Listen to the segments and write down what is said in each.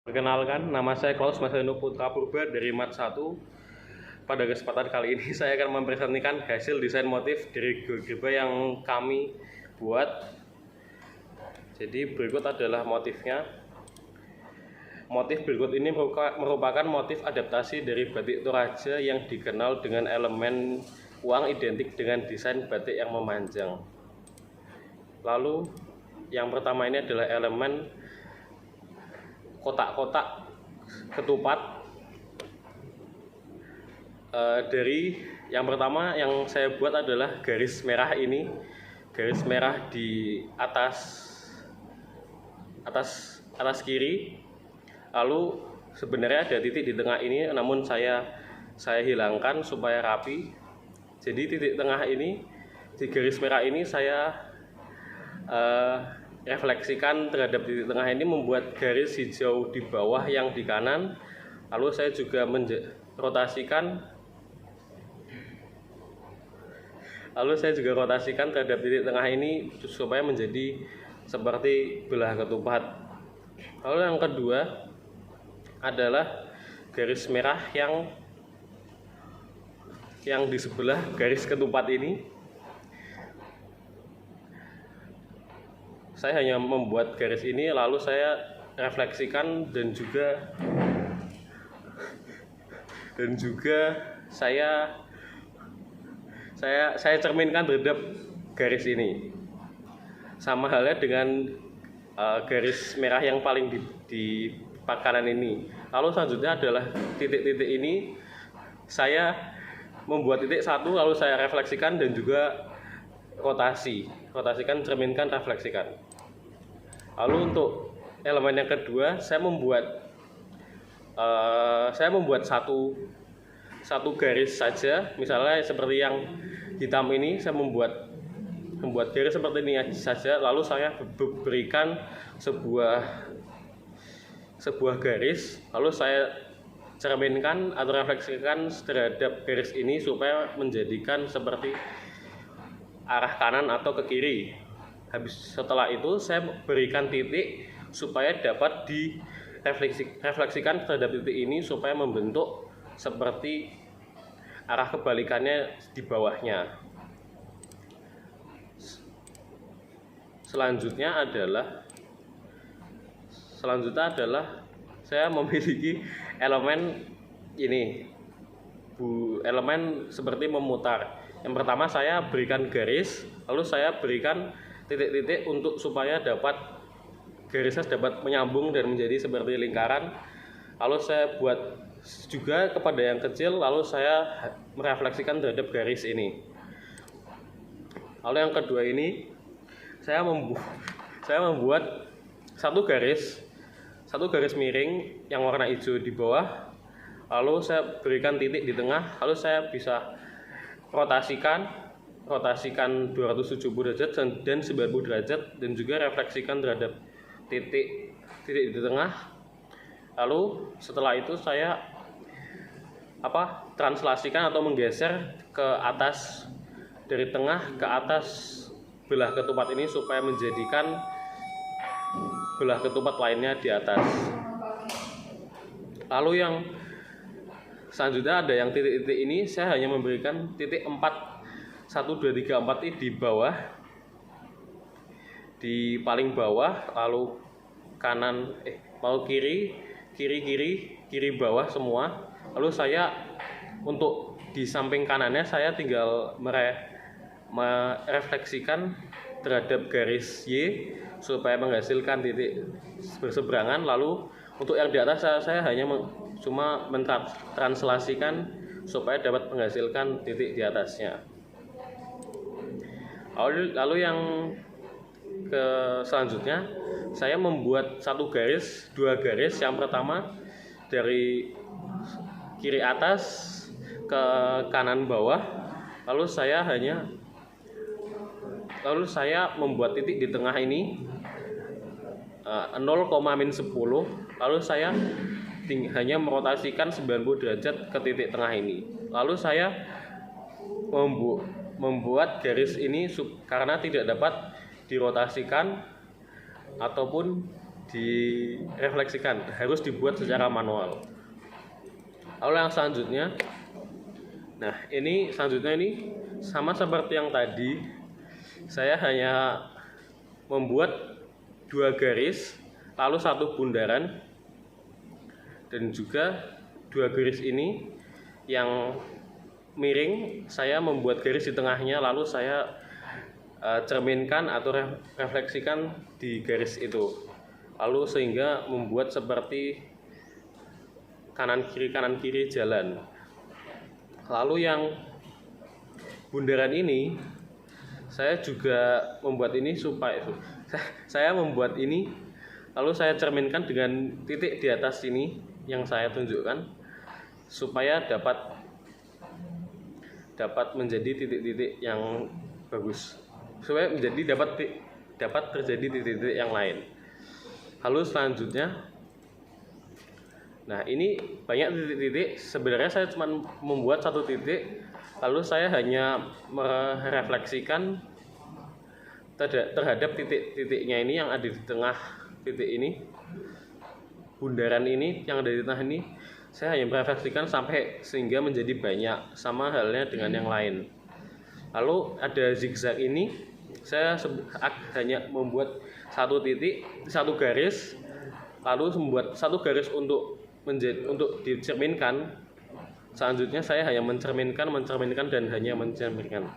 Perkenalkan, nama saya Klaus Maseno Putra Purba dari Mat 1. Pada kesempatan kali ini saya akan mempresentasikan hasil desain motif dari GeoGebra yang kami buat. Jadi berikut adalah motifnya. Motif berikut ini merupakan motif adaptasi dari batik Toraja yang dikenal dengan elemen uang identik dengan desain batik yang memanjang. Lalu yang pertama ini adalah elemen kotak-kotak ketupat. Dari yang pertama yang saya buat adalah garis merah ini, garis merah di atas kiri. Lalu sebenarnya ada titik di tengah ini, namun saya hilangkan supaya rapi. Jadi titik tengah ini di garis merah ini saya refleksikan terhadap titik tengah ini, membuat garis hijau di bawah yang di kanan. Lalu saya juga rotasikan terhadap titik tengah ini supaya menjadi seperti belah ketupat. Lalu yang kedua adalah garis merah yang di sebelah garis ketupat ini. Saya hanya membuat garis ini, lalu saya refleksikan dan juga saya cerminkan terhadap garis ini. Sama halnya dengan garis merah yang paling di kanan ini. Lalu selanjutnya adalah titik-titik ini, saya membuat titik satu, lalu saya refleksikan dan juga rotasikan, cerminkan, refleksikan. Lalu untuk elemen yang kedua, saya membuat satu garis saja. Misalnya seperti yang hitam ini, saya membuat garis seperti ini saja. Lalu saya berikan sebuah garis, lalu saya cerminkan atau refleksikan terhadap garis ini supaya menjadikan seperti arah kanan atau ke kiri. Setelah itu saya berikan titik supaya dapat direfleksikan terhadap titik ini supaya membentuk seperti arah kebalikannya di bawahnya. Selanjutnya adalah saya memiliki elemen ini, elemen seperti memutar. Yang pertama saya berikan garis, lalu saya berikan titik-titik supaya garisnya dapat menyambung dan menjadi seperti lingkaran. Lalu saya buat juga kepada yang kecil, lalu saya merefleksikan terhadap garis ini. Lalu yang kedua ini saya membuat satu garis miring yang warna hijau di bawah, lalu saya berikan titik di tengah, lalu saya bisa rotasikan 270 derajat dan 90 derajat, dan juga refleksikan terhadap titik di tengah. Lalu setelah itu saya translasikan atau menggeser ke atas, dari tengah ke atas belah ketupat ini supaya menjadikan belah ketupat lainnya di atas. Lalu yang selanjutnya ada yang titik-titik ini, saya hanya memberikan titik 4, 1, 2, 3, 4 ini di bawah, di paling bawah, lalu kiri bawah semua. Lalu saya untuk di samping kanannya saya tinggal merefleksikan terhadap garis Y supaya menghasilkan titik berseberangan. Lalu untuk yang di atas saya hanya cuma mentranslasikan supaya dapat menghasilkan titik di atasnya. Lalu yang selanjutnya saya membuat dua garis. Yang pertama dari kiri atas ke kanan bawah, lalu saya membuat titik di tengah ini 0,-10, lalu saya hanya merotasikan 90 derajat ke titik tengah ini. Lalu saya membuat garis ini karena tidak dapat dirotasikan ataupun direfleksikan, harus dibuat secara manual. Lalu yang selanjutnya, nah ini selanjutnya ini sama seperti yang tadi, saya hanya membuat 2 garis lalu 1 bundaran, dan juga 2 garis ini yang miring saya membuat garis di tengahnya, lalu saya cerminkan atau refleksikan di garis itu, lalu sehingga membuat seperti kanan kiri jalan. Lalu yang bundaran ini saya juga membuat ini supaya saya membuat ini lalu saya cerminkan dengan titik di atas ini yang saya tunjukkan, supaya dapat menjadi titik-titik yang bagus, supaya dapat terjadi titik-titik yang lain. Lalu selanjutnya, nah ini banyak titik-titik, sebenarnya saya cuma membuat 1 titik, lalu saya hanya merefleksikan terhadap titik-titiknya ini yang ada di tengah titik ini, bundaran ini yang ada di tengah ini, saya hanya merefleksikan sampai sehingga menjadi banyak, sama halnya dengan yang lain. Lalu ada zigzag ini, saya hanya membuat 1 titik, 1 garis, lalu membuat 1 garis untuk dicerminkan. Selanjutnya saya hanya mencerminkan dan hanya mencerminkan.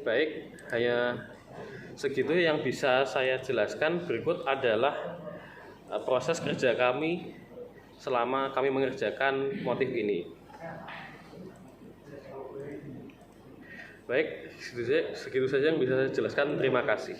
Baik, hanya segitu yang bisa saya jelaskan. Berikut adalah proses kerja kami selama kami mengerjakan motif ini. Baik, segitu saja yang bisa saya jelaskan. Terima kasih.